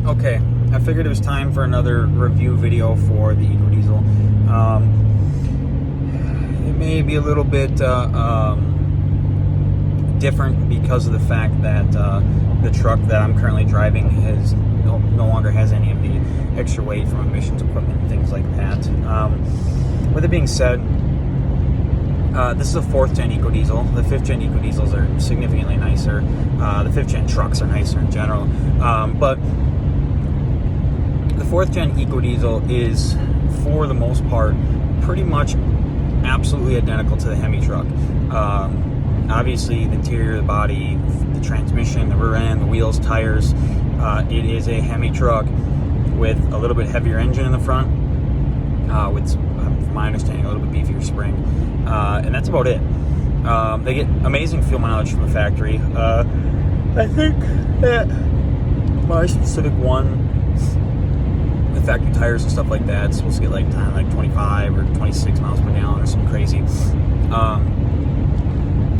Okay, I figured it was time for another review video for the ecodiesel. It may be a little bit different because of the fact that the truck that I'm currently driving no longer has any of the extra weight from emissions equipment and things like that. With it being said, this is a 4th gen ecodiesel. The 5th gen ecodiesels are significantly nicer. The 5th gen trucks are nicer in general. But the 4th gen ecodiesel is, for the most part, pretty much absolutely identical to the Hemi truck. Obviously, the interior of the body, the transmission, the rear end, the wheels, tires, it is a Hemi truck with a little bit heavier engine in the front, with, from my understanding, a little bit beefier spring, and that's about it. They get amazing fuel mileage from the factory. I think that my specific one, the factory tires and stuff like that, it's supposed to get like 25 or 26 miles per gallon or something crazy.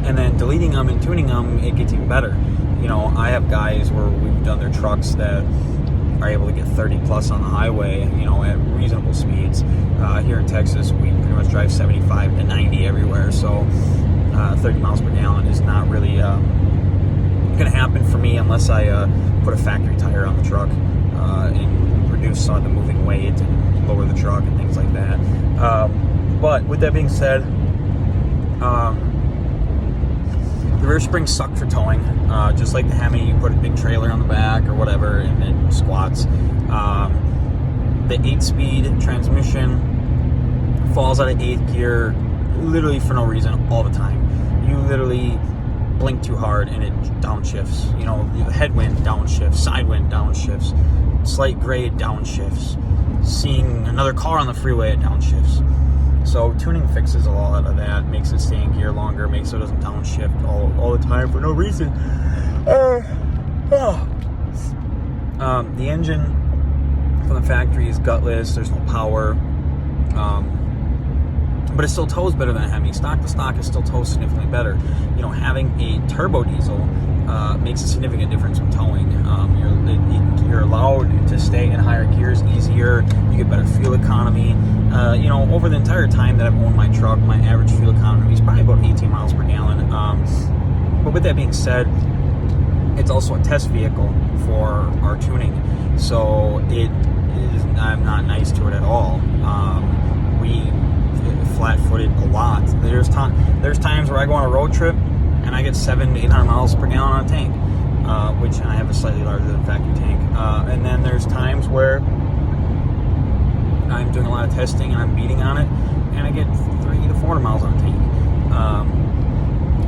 And then deleting them and tuning them, it gets even better. You know, I have guys where we've done their trucks that are able to get 30 plus on the highway, you know, at reasonable speeds. Here in Texas, we pretty much drive 75 to 90 everywhere, so 30 miles per gallon is not really going to happen for me unless I put a factory tire on the truck and reduce some of the moving weight and lower the truck and things like that. But with that being said, the rear springs suck for towing. Just like the Hemi, you put a big trailer on the back or whatever and it squats. The 8-speed transmission falls out of 8th gear literally for no reason all the time. You literally blink too hard and it downshifts. You know, headwind downshifts, side wind downshifts, slight grade downshifts. Seeing another car on the freeway, it downshifts. So tuning fixes a lot of that, makes it stay in gear longer, makes it doesn't downshift all the time for no reason. The engine from the factory is gutless, there's no power, but it still tows better than a Hemi. Stock to stock, it still tows significantly better. You know, having a turbo diesel makes a significant difference in towing. You're allowed to stay in higher gears easier, you get better fuel economy. You know, over the entire time that I've owned my truck, my average fuel economy is probably about 18 miles per gallon. But with that being said, it's also a test vehicle for our tuning, so I'm not nice to it at all. We flat-footed a lot. There's times where I go on a road trip and I get 700 to 800 miles per gallon on a tank, which I have a slightly larger than factory tank. And then there's times where I'm doing a lot of testing and I'm beating on it and I get 300 to 400 miles on a tank.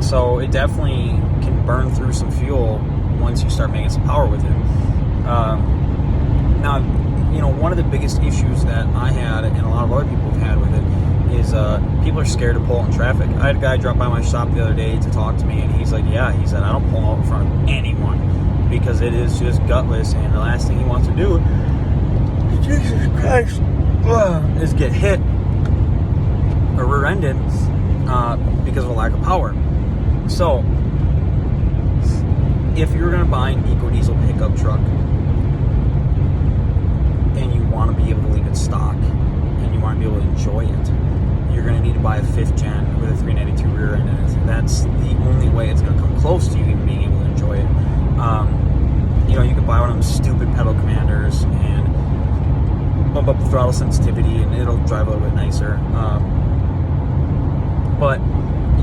So it definitely can burn through some fuel once you start making some power with it. Now, you know, one of the biggest issues that I had and a lot of other people have had with it is people are scared to pull out in traffic. I had a guy drop by my shop the other day to talk to me and he's like, yeah, he said, I don't pull out in front of anyone because it is just gutless and the last thing he wants to do, Jesus Christ, is get hit or rear-ended because of a lack of power. So, if you're going to buy an ecodiesel pickup truck and you want to be able to leave it stock and you want to be able to enjoy it, you're going to need to buy a 5th gen with a 392 rear end in it. That's the only way it's going to come close to you even being able to enjoy it. You know, you can buy one of them stupid pedal commanders and bump up the throttle sensitivity and it'll drive a little bit nicer. But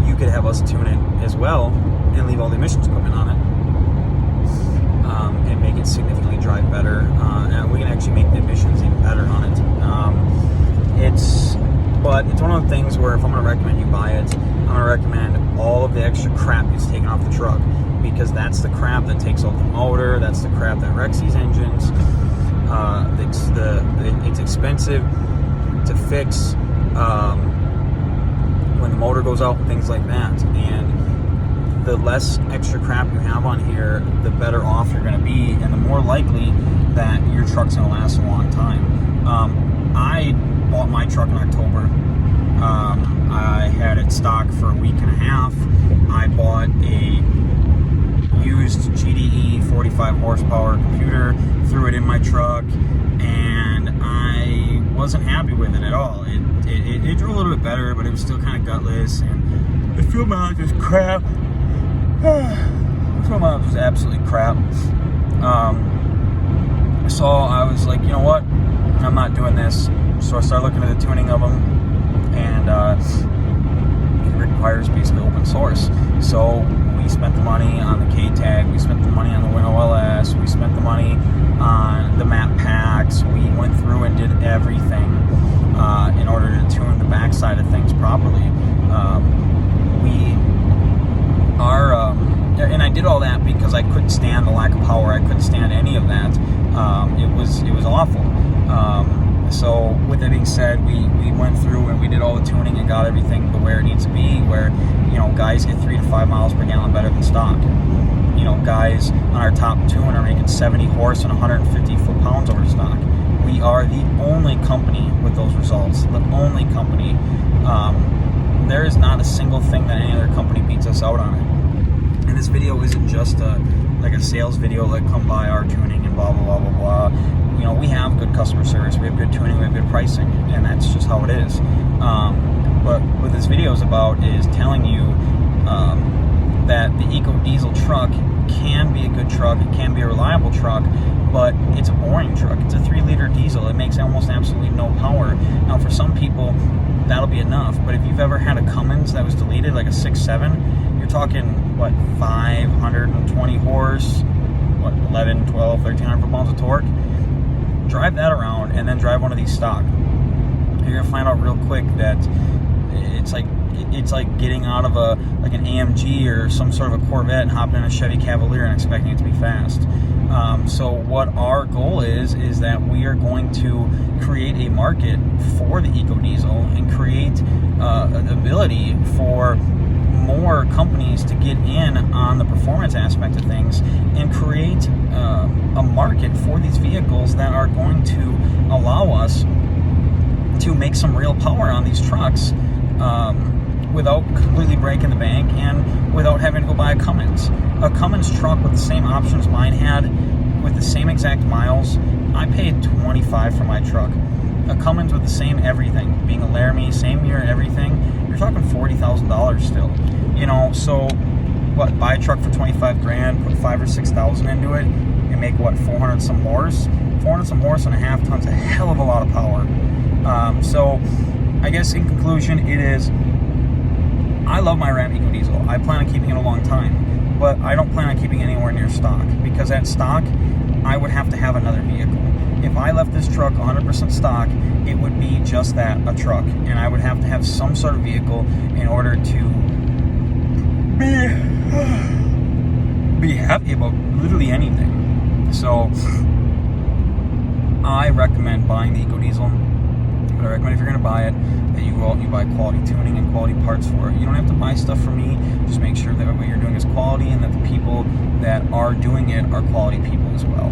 you could have us tune it as well and leave all the emissions equipment on it and make it significantly drive better. And we can actually make the emissions even better on it. But it's one of the things where if I'm going to recommend you buy it, I'm going to recommend all of the extra crap gets taken off the truck, because that's the crap that takes out the motor, that's the crap that wrecks these engines. It's expensive to fix when the motor goes out and things like that. And the less extra crap you have on here, the better off you're going to be, and the more likely that your truck's going to last a long time. I bought my truck in October. I had it stock for a week and a half. I bought a used GDE 45 horsepower computer, threw it in my truck, and I wasn't happy with it at all. It drove a little bit better, but it was still kind of gutless, and the fuel mileage was crap. The fuel mileage was absolutely crap. So I was like, you know what? I'm not doing this. So I started looking at the tuning of them, and it requires basically open source. So we spent the money on the K-Tag, we spent the money on the WinOLS, we spent the money on the map packs. We went through and did everything in order to tune the backside of things properly. And I did all that because I couldn't stand the lack of power. I couldn't stand any of that. It was awful. So with that being said, we went through and we did all the tuning and got everything to where it needs to be, where, you know, guys get 3 to 5 miles per gallon better than stock. You know, guys on our top tune are making 70 horse and 150 foot-pounds over stock. We are the only company with those results. The only company. There is not a single thing that any other company beats us out on it. And this video isn't just like a sales video, like come buy our tuning and blah, blah, blah, blah, blah. You know, we have good customer service, we have good tuning, we have good pricing, and that's just how it is. But what this video is about is telling you that the ecodiesel truck can be a good truck, it can be a reliable truck, but it's a boring truck. It's a 3-liter diesel. It makes almost absolutely no power. Now, for some people, that'll be enough, but if you've ever had a Cummins that was deleted, like a 6.7, you're talking, what, 520 horse, what, 11, 12, 1,300 foot-pounds of torque? Drive that around and then drive one of these stock. You're gonna find out real quick that it's like getting out of an AMG or some sort of a Corvette and hopping in a Chevy Cavalier and expecting it to be fast. So what our goal is that we are going to create a market for the ecodiesel and create an ability for more companies to get in on the performance aspect of things and create a market for these vehicles that are going to allow us to make some real power on these trucks without completely breaking the bank and without having to go buy a Cummins. A Cummins truck with the same options mine had, with the same exact miles, I paid $25 for my truck. A Cummins with the same everything, being a Laramie, same year and everything, you're talking $40,000 still. You know, so what, buy a truck for 25 grand, put 5,000 or 6,000 into it, and make what, 400 some horse? 400 some horse and a half tons, a hell of a lot of power. So I guess in conclusion, it is, I love my Ram ecodiesel. I plan on keeping it a long time, but I don't plan on keeping it anywhere near stock, because at stock, I would have to have another vehicle. If I left this truck 100% stock, it would be just that, a truck, and I would have to have some sort of vehicle in order to be happy about literally anything. So I recommend buying the ecodiesel. But I recommend, if you're going to buy it, that you go out and you buy quality tuning and quality parts for it. You don't have to buy stuff from me. Just make sure that what you're doing is quality and that the people that are doing it are quality people as well.